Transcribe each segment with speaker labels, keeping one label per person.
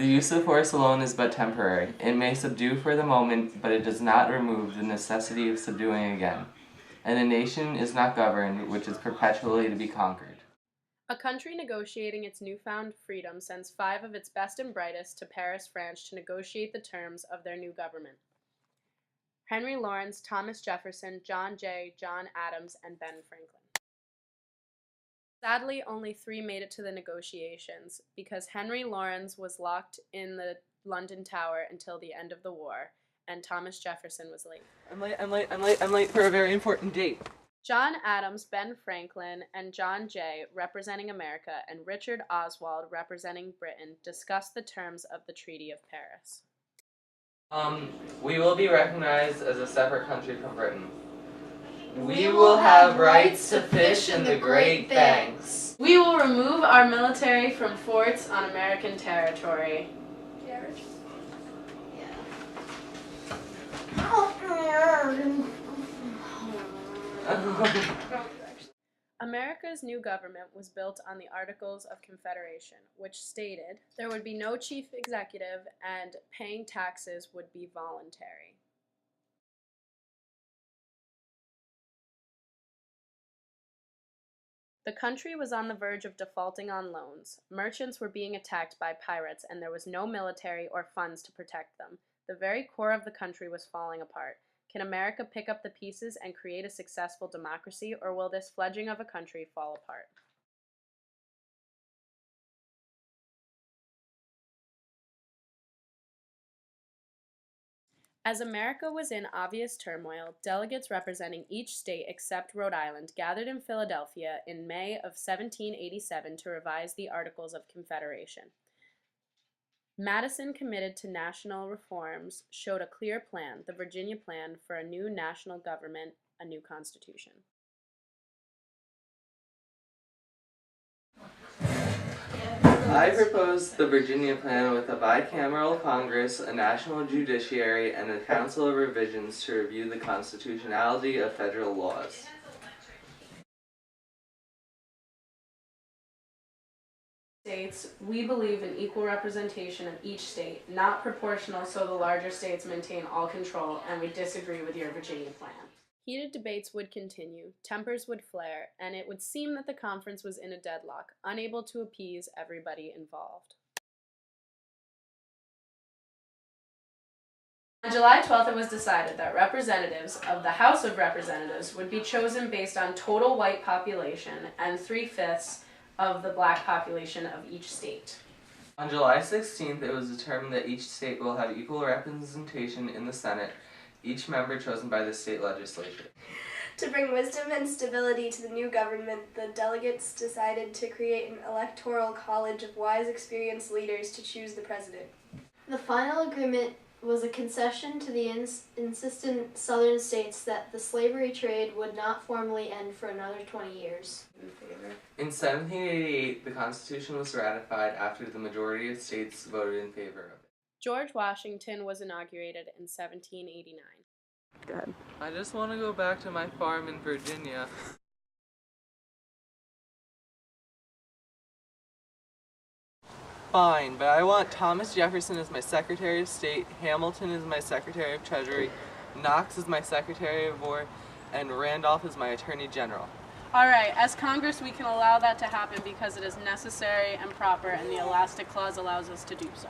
Speaker 1: The use of force alone is but temporary. It may subdue for the moment, but it does not remove the necessity of subduing again. And a nation is not governed which is perpetually to be conquered.
Speaker 2: A country negotiating its newfound freedom sends 5 of its best and brightest to Paris, France to negotiate the terms of their new government. Henry Lawrence, Thomas Jefferson, John Jay, John Adams, and Ben Franklin. Sadly, only 3 made it to the negotiations because Henry Lawrence was locked in the London Tower until the end of the war, and Thomas Jefferson was late.
Speaker 1: I'm late for a very important date.
Speaker 2: John Adams, Ben Franklin, and John Jay, representing America, and Richard Oswald, representing Britain, discussed the terms of the Treaty of Paris.
Speaker 1: We will be recognized as a separate country from Britain. We will have rights to fish in the Great Banks.
Speaker 2: We will remove our military from forts on American territory. America's new government was built on the Articles of Confederation, which stated there would be no chief executive and paying taxes would be voluntary. The country was on the verge of defaulting on loans. Merchants were being attacked by pirates, and there was no military or funds to protect them. The very core of the country was falling apart. Can America pick up the pieces and create a successful democracy, or will this fledgling of a country fall apart? As America was in obvious turmoil, delegates representing each state except Rhode Island gathered in Philadelphia in May of 1787 to revise the Articles of Confederation. Madison, committed to national reforms, showed a clear plan, the Virginia Plan, for a new national government, a new constitution.
Speaker 1: I propose the Virginia Plan with a bicameral Congress, a national judiciary, and a council of revisions to review the constitutionality of federal laws.
Speaker 2: States, we believe in equal representation of each state, not proportional so the larger states maintain all control, and we disagree with your Virginia Plan. Heated debates would continue, tempers would flare, and it would seem that the conference was in a deadlock, unable to appease everybody involved. On July 12th, it was decided that representatives of the House of Representatives would be chosen based on total white population and 3/5 of the black population of each state.
Speaker 1: On July 16th, it was determined that each state will have equal representation in the Senate, each member chosen by the state legislature.
Speaker 3: To bring wisdom and stability to the new government, the delegates decided to create an electoral college of wise, experienced leaders to choose the president.
Speaker 4: The final agreement was a concession to the insistent southern states that the slavery trade would not formally end for another 20 years.
Speaker 1: In 1788, the Constitution was ratified after the majority of states voted in favor of it.
Speaker 2: George Washington was inaugurated in 1789.
Speaker 1: Go ahead. I just want to go back to my farm in Virginia. Fine, but I want Thomas Jefferson as my Secretary of State, Hamilton as my Secretary of Treasury, Knox as my Secretary of War, and Randolph as my Attorney General.
Speaker 2: All right, as Congress, we can allow that to happen because it is necessary and proper, and the Elastic Clause allows us to do so.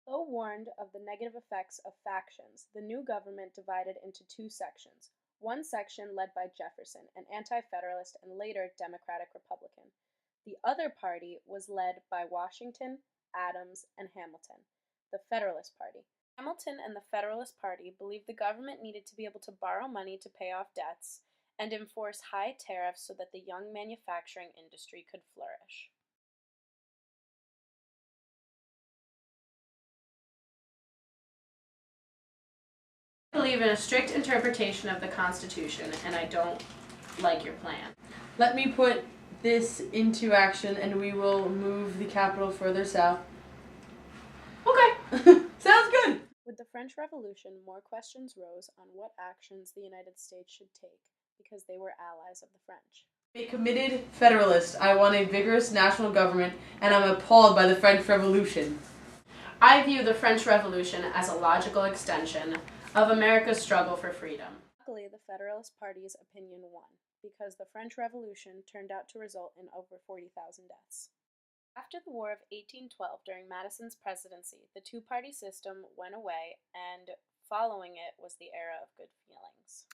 Speaker 2: Though warned of the negative effects of factions, the new government divided into 2 sections. One section led by Jefferson, an anti-federalist and later Democratic Republican. The other party was led by Washington, Adams, and Hamilton, the Federalist Party. Hamilton and the Federalist Party believed the government needed to be able to borrow money to pay off debts and enforce high tariffs so that the young manufacturing industry could flourish. I believe in a strict interpretation of the Constitution, and I don't like your plan.
Speaker 5: Let me put this into action, and we will move the capital further south.
Speaker 2: Okay.
Speaker 5: Sounds good!
Speaker 2: With the French Revolution, more questions rose on what actions the United States should take, because they were allies of the French.
Speaker 5: A committed Federalist, I want a vigorous national government, and I'm appalled by the French Revolution.
Speaker 6: I view the French Revolution as a logical extension of America's struggle for freedom.
Speaker 2: Luckily, the Federalist Party's opinion won, because the French Revolution turned out to result in over 40,000 deaths. After the War of 1812, during Madison's presidency, the two-party system went away, and following it was the era of good feelings.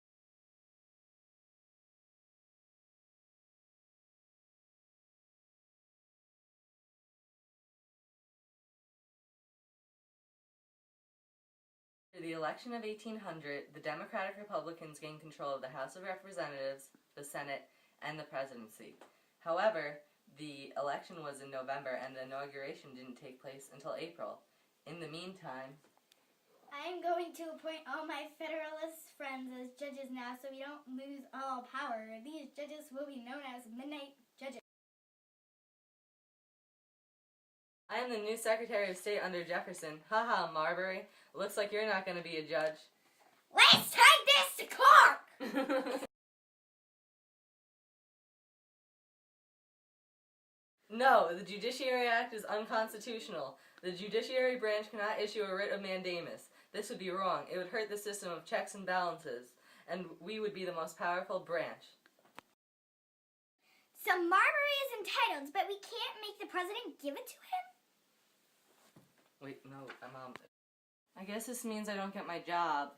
Speaker 1: After the election of 1800, the Democratic Republicans gained control of the House of Representatives, the Senate, and the presidency. However, the election was in November and the inauguration didn't take place until April. In the meantime,
Speaker 7: I am going to appoint all my Federalist friends as judges now so we don't lose all power. These judges will be known as Midnight Judges.
Speaker 1: I am the new Secretary of State under Jefferson. Haha, Marbury. Looks like you're not going to be a judge.
Speaker 7: Let's take this to court!
Speaker 1: No, the Judiciary Act is unconstitutional. The judiciary branch cannot issue a writ of mandamus. This would be wrong. It would hurt the system of checks and balances, and we would be the most powerful branch.
Speaker 7: So Marbury is entitled, but we can't make the president give it to him?
Speaker 1: Wait, no, I guess this means I don't get my job.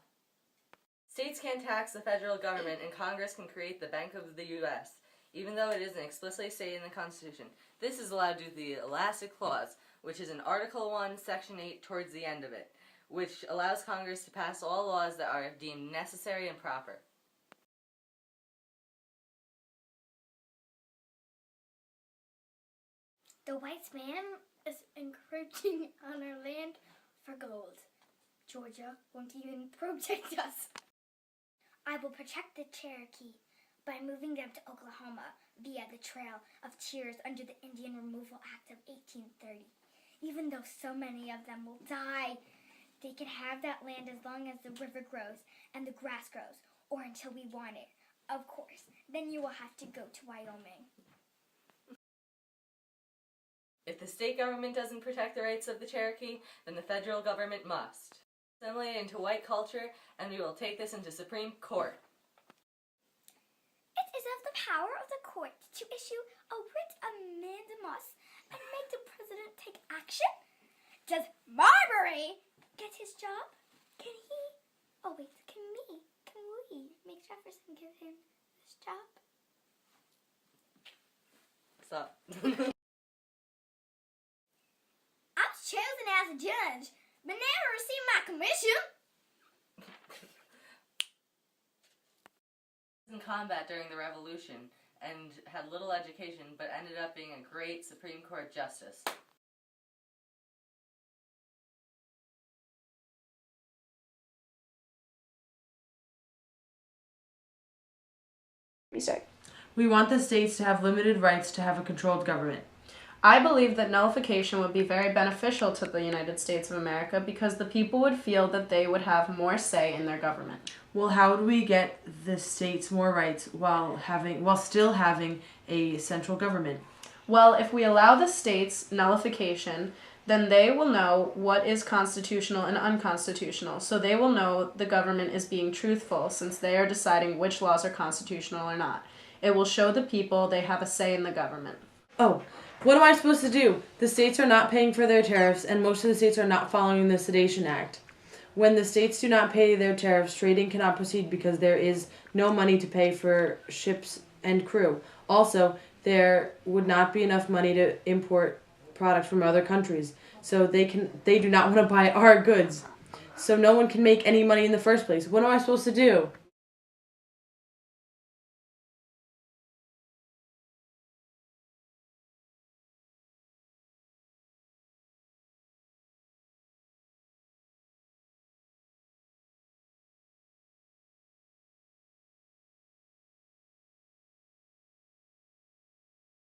Speaker 1: States can't tax the federal government, and Congress can create the Bank of the U.S., even though it isn't explicitly stated in the Constitution. This is allowed due to the Elastic Clause, which is in Article 1, Section 8, towards the end of it, which allows Congress to pass all laws that are deemed necessary and proper.
Speaker 7: The white man is encroaching on our land for gold. Georgia won't even protect us. I will protect the Cherokee by moving them to Oklahoma via the Trail of Tears under the Indian Removal Act of 1830. Even though so many of them will die, they can have that land as long as the river grows and the grass grows, or until we want it. Of course, then you will have to go to Wyoming.
Speaker 1: If the state government doesn't protect the rights of the Cherokee, then the federal government must. Assimilate into white culture, and we will take this into Supreme Court.
Speaker 7: It is of the power of the court to issue a writ of mandamus and make the president take action. Does Marbury get his job? Can we make Jefferson give him his job?
Speaker 1: Stop.
Speaker 7: I was chosen as a judge, but never received my commission.
Speaker 1: In combat during the Revolution and had little education, but ended up being a great Supreme Court justice.
Speaker 5: We want the states to have limited rights to have a controlled government.
Speaker 6: I believe that nullification would be very beneficial to the United States of America because the people would feel that they would have more say in their government.
Speaker 5: Well, how would we get the states more rights while still having a central government?
Speaker 6: Well, if we allow the states nullification, then they will know what is constitutional and unconstitutional. So they will know the government is being truthful since they are deciding which laws are constitutional or not. It will show the people they have a say in the government.
Speaker 5: Oh, what am I supposed to do? The states are not paying for their tariffs, and most of the states are not following the Sedition Act. When the states do not pay their tariffs, trading cannot proceed because there is no money to pay for ships and crew. Also, there would not be enough money to import products from other countries, so they do not want to buy our goods. So no one can make any money in the first place. What am I supposed to do?